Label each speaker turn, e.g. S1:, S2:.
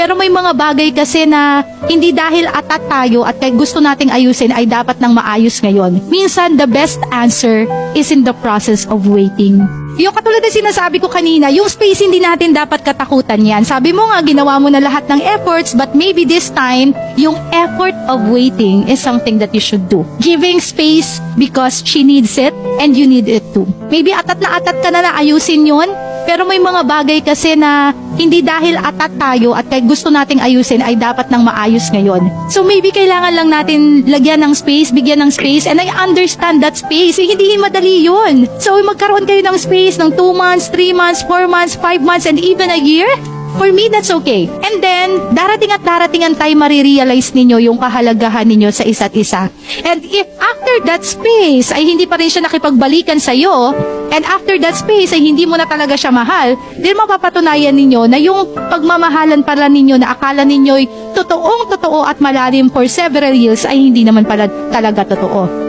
S1: Pero may mga bagay kasi na hindi dahil atat tayo at kaya gusto nating ayusin ay dapat nang maayos ngayon. Minsan, the best answer is in the process of waiting. Yung katulad na sinasabi ko kanina, yung space hindi natin dapat katakutan yan. Sabi mo nga, ginawa mo na lahat ng efforts, but maybe this time, yung effort of waiting is something that you should do. Giving space because she needs it and you need it too. Maybe atat ka na ayusin yun, pero may mga bagay kasi na hindi dahil atat tayo at kaya gusto nating ayusin ay dapat nang maayos ngayon. So maybe kailangan lang natin lagyan ng space, bigyan ng space, and I understand that space. Hindi madali yun. So magkaroon kayo ng space ng 2 months, 3 months, 4 months, 5 months, and even a year. For me, that's okay. And then, darating ang time marirealize ninyo yung kahalagahan ninyo sa isa't isa. And if after that space ay hindi pa rin siya nakipagbalikan sa'yo, and after that space ay hindi mo na talaga siya mahal, then mapapatunayan ninyo na yung pagmamahalan pala ninyo na akala ninyo'y totoong-totoo at malalim for several years ay hindi naman pala talaga totoo.